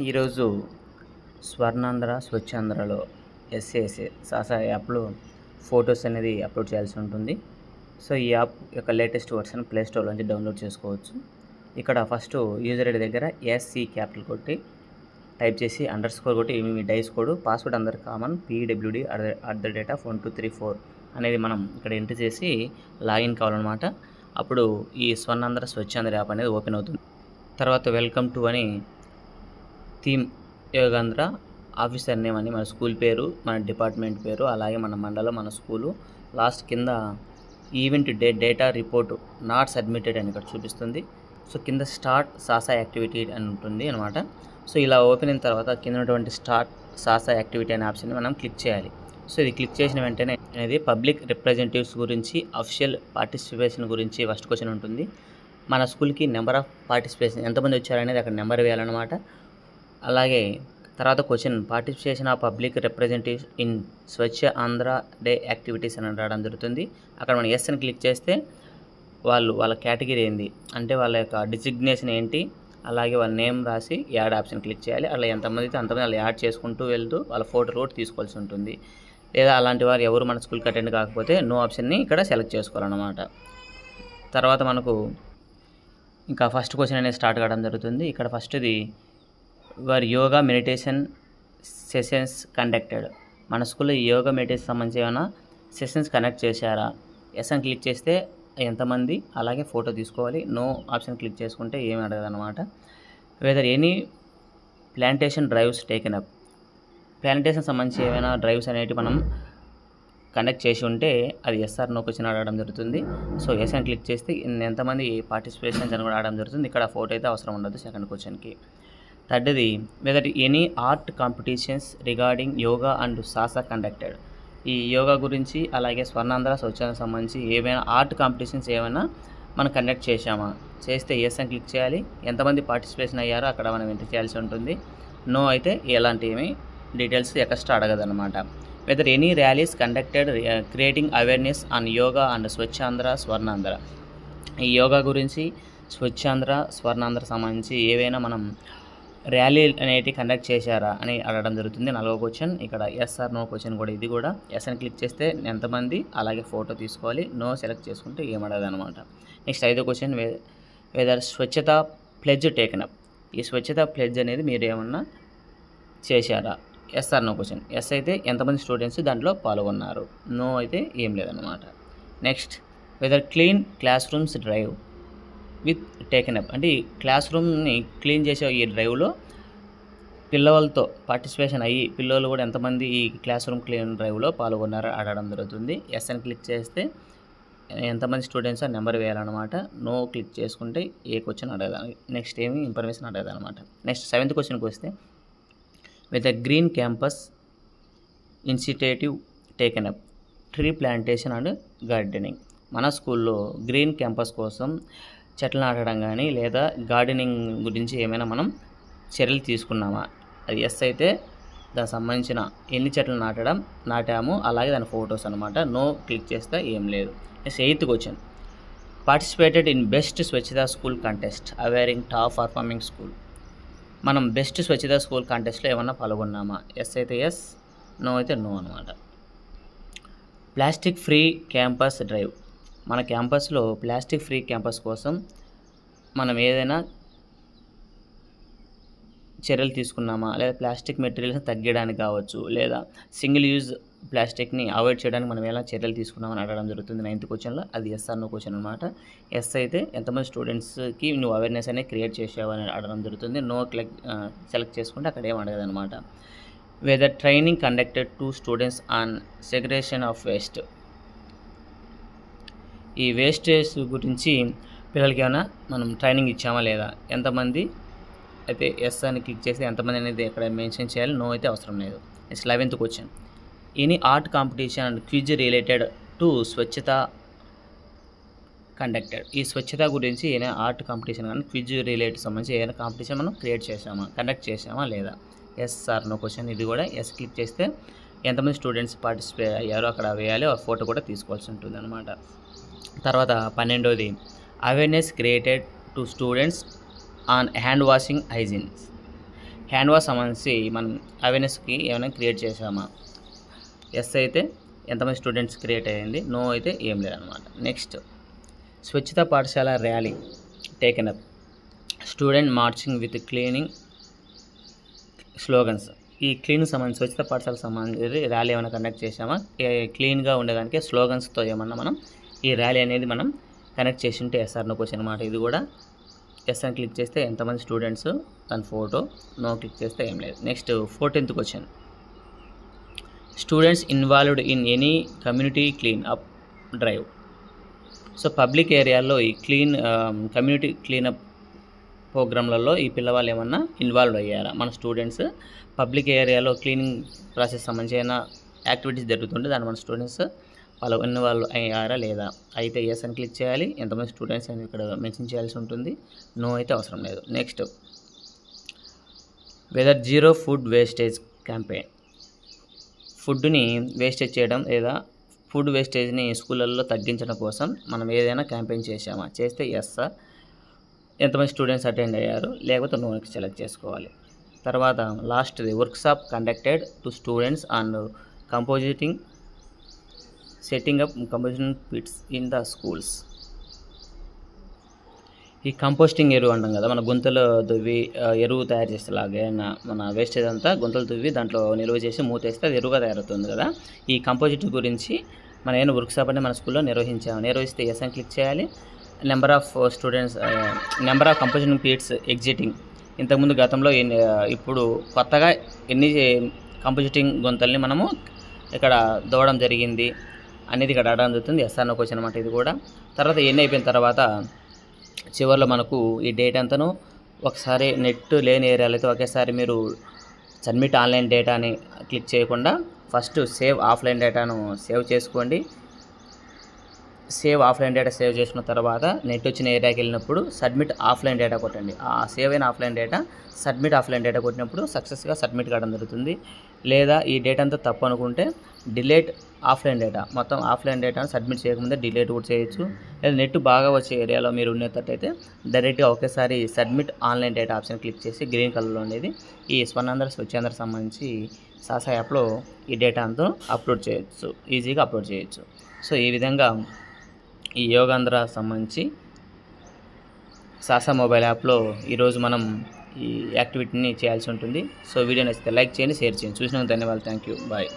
ఈరోజు స్వర్ణాంధ్ర స్వచ్ఛాంధ్రలో ఎస్ఏఎస్ఏ సాసా యాప్లో ఫొటోస్ అనేది అప్లోడ్ చేయాల్సి ఉంటుంది. సో ఈ యాప్ యొక్క లేటెస్ట్ వర్షన్ ప్లే స్టోర్ నుంచి డౌన్లోడ్ చేసుకోవచ్చు. ఇక్కడ ఫస్ట్ యూజర్ ఐడి దగ్గర ఎస్సి క్యాపిటల్ కొట్టి టైప్ చేసి _ కొట్టి మీ డైస్ కోడ్ పాస్వర్డ్ అందరు కామన్ PWD@1234 అనేది మనం ఇక్కడ ఎంటర్ చేసి లాగిన్ కావాలన్నమాట. అప్పుడు ఈ స్వర్ణాంధ్ర స్వచ్ఛాంధ్ర యాప్ అనేది ఓపెన్ అవుతుంది. తర్వాత వెల్కమ్ టు అని థీమ్ యోగాంధ్ర ఆఫీసర్ నేమ్ అని మన స్కూల్ పేరు, మన డిపార్ట్మెంట్ పేరు, అలాగే మన మండలం, మన స్కూలు, లాస్ట్ కింద event data report not submitted అని ఇక్కడ చూపిస్తుంది. సో కింద స్టార్ట్ సాసా యాక్టివిటీ అని ఉంటుంది అనమాట. సో ఇలా ఓపెన్ అయిన తర్వాత కింద ఉన్నటువంటి స్టార్ట్ సాసా యాక్టివిటీ అనే ఆప్షన్ని మనం క్లిక్ చేయాలి. సో ఇది క్లిక్ చేసిన వెంటనే అనేది పబ్లిక్ రిప్రజెంటేటివ్స్ గురించి, అఫిషియల్ పార్టిసిపేషన్ గురించి ఫస్ట్ క్వశ్చన్ ఉంటుంది. మన స్కూల్కి నెంబర్ ఆఫ్ పార్టిసిపేషన్ ఎంతమంది వచ్చారనేది అక్కడ నెంబర్ వేయాలన్నమాట. అలాగే తర్వాత question participation of public representatives in Swachh Andhra day activities అని రావడం జరుగుతుంది. అక్కడ మనం ఎస్ అని క్లిక్ చేస్తే వాళ్ళ కేటగిరీ ఏంది అంటే వాళ్ళ యొక్క డిజిగ్నేషన్ ఏంటి, అలాగే వాళ్ళ నేమ్ రాసి యాడ్ ఆప్షన్ క్లిక్ చేయాలి. అలా ఎంతమంది అయితే అంతమంది అలా యాడ్ చేసుకుంటూ వెళ్తూ వాళ్ళ ఫోటో కూడా తీసుకోవాల్సి ఉంటుంది. లేదా అలాంటి వారు ఎవరు మన స్కూల్కి అటెండ్ కాకపోతే నో ఆప్షన్ని ఇక్కడ సెలెక్ట్ చేసుకోవాలన్నమాట. తర్వాత మనకు ఇంకా ఫస్ట్ క్వశ్చన్ అనేది స్టార్ట్ కావడం జరుగుతుంది. ఇక్కడ ఫస్ట్ది వర్ యోగా మెడిటేషన్ సెషన్స్ కండక్టెడ్. మన స్కూల్లో యోగా మెడిటేషన్ సంబంధించి ఏమైనా సెషన్స్ కండక్ట్ చేశారా? ఎస్ అని క్లిక్ చేస్తే ఎంతమంది, అలాగే ఫోటో తీసుకోవాలి. నో ఆప్షన్ క్లిక్ చేసుకుంటే ఏమి అడగదన్నమాట. Whether any plantation drives taken up. Plantation సంబంధించి ఏమైనా డ్రైవ్స్ అనేవి మనం కండక్ట్ చేసి ఉంటే అది ఎస్ఆర్ నో క్వశ్చన్ అడగడం జరుగుతుంది. సో ఎస్ అని క్లిక్ చేస్తే ఎంతమంది పార్టిసిపేషన్స్ అని కూడా అడగడం జరుగుతుంది. ఇక్కడ ఫోటో అయితే అవసరం ఉండదు సెకండ్ క్వశ్చన్కి. థర్డ్ది whether any art competitions regarding yoga and సాసా కండక్టెడ్. ఈ యోగా గురించి అలాగే స్వర్ణాంధ్ర స్వచ్ఛాంధ్ర సంబంధించి ఏమైనా ఆర్ట్ కాంపిటీషన్స్ ఏమైనా మనం కండక్ట్ చేశామా? చేస్తే ఎస్ అని క్లిక్ చేయాలి. ఎంతమంది పార్టిసిపేషన్ అయ్యారో అక్కడ మనం ఎంటర్ చేయాల్సి ఉంటుంది. నో అయితే ఎలాంటి ఏమి డీటెయిల్స్ ఎక్స్ట్రా అడగదన్నమాట. Whether any rallies conducted creating awareness on yoga and Swachhandhra Swarnandhra. ఈ యోగా గురించి స్వచ్ఛాంధ్ర స్వర్ణాంధ్ర సంబంధించి ఏవైనా మనం ర్యాలీ అనేవి కండక్ట్ చేశారా అని అడగడం జరుగుతుంది. 4వ క్వశ్చన్. ఇక్కడ ఎస్ ఆర్ నో క్వశ్చన్ కూడా ఇది కూడా ఎస్ అని క్లిక్ చేస్తే ఎంతమంది, అలాగే ఫోటో తీసుకోవాలి. నో సెలెక్ట్ చేసుకుంటే ఏమడదు అనమాట. నెక్స్ట్ 5వ question whether swachhata pledge taken up. ఈ స్వచ్ఛత ప్లెడ్జ్ అనేది మీరు ఏమన్నా చేశారా? Yes or no question. Yes అయితే ఎంతమంది స్టూడెంట్స్ దాంట్లో పాల్గొన్నారు, నో అయితే ఏం లేదన్నమాట. Next whether clean class rooms drive with taken up. అంటే ఈ క్లాస్ రూమ్ని క్లీన్ చేసే ఈ డ్రైవ్లో పిల్లలతో పార్టిసిపేషన్ అయ్యి పిల్లలు కూడా ఎంతమంది ఈ క్లాస్ రూమ్ క్లీన్ డ్రైవ్లో పాల్గొన్నారో అడగడం జరుగుతుంది. ఎస్ అని క్లిక్ చేస్తే ఎంతమంది స్టూడెంట్స్ ఆ నెంబర్ వేయాలన్నమాట. నో క్లిక్ చేసుకుంటే ఏ క్వశ్చన్ అడగదానికి, నెక్స్ట్ ఏమి ఇన్ఫర్మేషన్ అడగదన్నమాట. నెక్స్ట్ 7th క్వశ్చన్కి వస్తే with the green campus initiative taken up tree plantation and gardening. మన స్కూల్లో గ్రీన్ క్యాంపస్ కోసం చెట్లు నాటడం కానీ లేదా గార్డెనింగ్ గురించి ఏమైనా మనం చర్యలు తీసుకున్నామా? అది ఎస్ అయితే దానికి సంబంధించిన ఎన్ని చెట్లు నాటాము, అలాగే దాని ఫొటోస్ అనమాట. నో క్లిక్ చేస్తే ఏం లేదు. Next 8th question participated in best Swachhata school contest awarding top performing school. మనం బెస్ట్ స్వచ్ఛత స్కూల్ కంటెస్ట్లో ఏమన్నా పాల్గొన్నామా? ఎస్ అయితే ఎస్, నో అయితే నో అనమాట. Plastic free campus drive. మన క్యాంపస్లో ప్లాస్టిక్ ఫ్రీ క్యాంపస్ కోసం మనం ఏదైనా చర్యలు తీసుకున్నామా, లేదా ప్లాస్టిక్ మెటీరియల్స్ తగ్గడానికి కావచ్చు, లేదా సింగిల్ యూజ్ ప్లాస్టిక్ని అవాయిడ్ చేయడానికి మనం ఎలా చర్యలు తీసుకున్నామని అడగడం జరుగుతుంది 9th క్వశ్చన్లో. అది ఎస్ ఆర్ నో క్వశ్చన్ అనమాట. ఎస్ అయితే ఎంతమంది స్టూడెంట్స్కి నువ్వు అవేర్నెస్ అనేది క్రియేట్ చేసావు అని అడగడం జరుగుతుంది. నో సెలెక్ట్ చేసుకుంటే అక్కడ ఏం అడగదనమాట. Whether training conducted to students on segregation of waste. ఈ వేస్టేజ్ గురించి పిల్లలకి ఏమైనా మనం ట్రైనింగ్ ఇచ్చామా లేదా? ఎంతమంది అయితే ఎస్ అని క్లిక్ చేసి ఎంతమంది అనేది ఇక్కడ మెన్షన్ చేయాలి. నో అయితే అవసరం లేదు. Next 11th question any art competition and quiz related to swachhata conducted. ఈ స్వచ్ఛత గురించి ఏదైనా ఆర్ట్ కాంపిటీషన్ కానీ క్విజ్ రిలేటెడ్ సంబంధించి ఏదైనా కాంపిటీషన్ మనం కండక్ట్ చేసామా లేదా? Yes or no question. ఇది కూడా ఎస్ క్లిక్ చేస్తే ఎంతమంది స్టూడెంట్స్ పార్టిసిపేట్ అయ్యారో అక్కడ వేయాలి. ఆ ఫోటో కూడా తీసుకోవాల్సి ఉంటుంది అనమాట. తర్వాత 12వది awareness created to students on hand washing hygienes. Hand wash సంబంధించి మనం అవేర్నెస్కి ఏమైనా క్రియేట్ చేసామా? ఎస్ అయితే ఎంతమంది స్టూడెంట్స్ క్రియేట్ అయ్యింది, నో అయితే ఏం లేదనమాట. నెక్స్ట్ స్వచ్ఛత పాఠశాల rally taken up, student marching with cleaning slogans. ఈ క్లీన్ సంబంధించి స్వచ్ఛత పాఠశాలకు సంబంధించి ర్యాలీ ఏమైనా కండక్ట్ చేసామా? క్లీన్గా ఉండేదానికి స్లోగన్స్తో ఏమన్నా మనం ఈ ర్యాలీ అనేది మనం కనెక్ట్ చేసి ఉంటే ఎస్ఆర్ నో క్వశ్చన్ అనమాట. ఇది కూడా ఎస్ అని క్లిక్ చేస్తే ఎంతమంది స్టూడెంట్స్, దాని ఫోటో, నో క్లిక్ చేస్తే ఏం లేదు. Next 14th question, students involved in any community clean up drive. So public ఏరియాలో ఈ కమ్యూనిటీ క్లీనప్ ప్రోగ్రాంలలో ఈ పిల్లవాళ్ళు ఏమన్నా ఇన్వాల్వ్ అయ్యారా? మన స్టూడెంట్స్ పబ్లిక్ ఏరియాలో క్లీనింగ్ ప్రాసెస్ సంబంధించిన యాక్టివిటీస్ జరుగుతుంటే దాన్ని మన స్టూడెంట్స్ వాళ్ళు ఇన్వాల్వ్ అయ్యారా లేదా? అయితే ఎస్ అని క్లిక్ చేయాలి. ఎంతమంది స్టూడెంట్స్ అని ఇక్కడ మెన్షన్ చేయాల్సి ఉంటుంది, నో అయితే అవసరం లేదు. Next weather zero food wastage campaign, ఫుడ్ని వేస్టేజ్ చేయడం లేదా ఫుడ్ వేస్టేజ్ని స్కూళ్ళల్లో తగ్గించడం కోసం మనం ఏదైనా క్యాంపెయిన్ చేసామా? చేస్తే ఎస్. ఎంతమంది స్టూడెంట్స్ అటెండ్ అయ్యారు, లేకపోతే నో సెలెక్ట్ చేసుకోవాలి. తర్వాత లాస్ట్ది workshop conducted to students and compositing setting up composition pits in the schools. ఈ కంపోస్టింగ్ ఎరువు అంటాం కదా, మన గుంతలు దువ్వి ఎరువు తయారు చేసేలాగే మన వేస్టేజ్ అంతా గుంతలు దువ్వి దాంట్లో నిల్వ చేసి మూతేస్తే అది ఎరువుగా తయారవుతుంది కదా. ఈ కంపోజిట్ గురించి మన ఏమైనా వర్క్షాప్ అంటే మన స్కూల్లో నిర్వహిస్తే ఎస్ అని క్లిక్ చేయాలి. Number of students, number of composting pits existing, ఇంతకుముందు గతంలో ఇప్పుడు కొత్తగా ఎన్ని కంపోజిటింగ్ గుంతల్ని మనము ఇక్కడ దోవడం జరిగింది అనేది ఇక్కడ అడగడం జరుగుతుంది. ఎస్ అన్న క్వశ్చన్ అనమాట ఇది కూడా. తర్వాత ఎన్ని అయిపోయిన తర్వాత చివరిలో మనకు ఈ డేటా అంతను ఒకసారి నెట్ లేని ఏరియాలో అయితే ఒకేసారి మీరు సబ్మిట్ ఆన్లైన్ డేటాని క్లిక్ చేయకుండా ఫస్ట్ సేవ్ ఆఫ్లైన్ డేటాను సేవ్ చేసుకోండి. సేవ్ ఆఫ్లైన్ డేటా సేవ్ చేసుకున్న తర్వాత నెట్ వచ్చిన ఏరియాకి వెళ్ళినప్పుడు సబ్మిట్ ఆఫ్లైన్ డేటా కొట్టండి. ఆ సేవ్ అయిన offline data submit offline data కొట్టినప్పుడు సక్సెస్గా సబ్మిట్ కావడం జరుగుతుంది. లేదా ఈ డేటా అంతా తప్పు అనుకుంటే డిలీట్ ఆఫ్లైన్ డేటా, మొత్తం ఆఫ్లైన్ డేటాను సబ్మిట్ చేయకముందే డిలీట్ కూడా చేయొచ్చు. లేదా నెట్ బాగా వచ్చే ఏరియాలో మీరు ఉన్నట్టయితే డైరెక్ట్గా ఒకేసారి submit online data option click చేసి గ్రీన్ కలర్లో ఉండేది ఈ స్వర్ణాంధ్ర స్వచ్ఛాంధ్ర సంబంధించి సాసా యాప్లో ఈ డేటా అంతా అప్లోడ్ చేయొచ్చు, ఈజీగా అప్లోడ్ చేయొచ్చు. సో ఈ విధంగా ఈ యోగాంధ్ర సంబంధించి సాసా మొబైల్ యాప్లో ఈరోజు మనం ఈ యాక్టివిటీని చేయాల్సి ఉంటుంది. సో వీడియో నచ్చితే లైక్ చేయండి, షేర్ చేయండి. చూసినందుకు ధన్యవాదాలు. Thank you. బాయ్.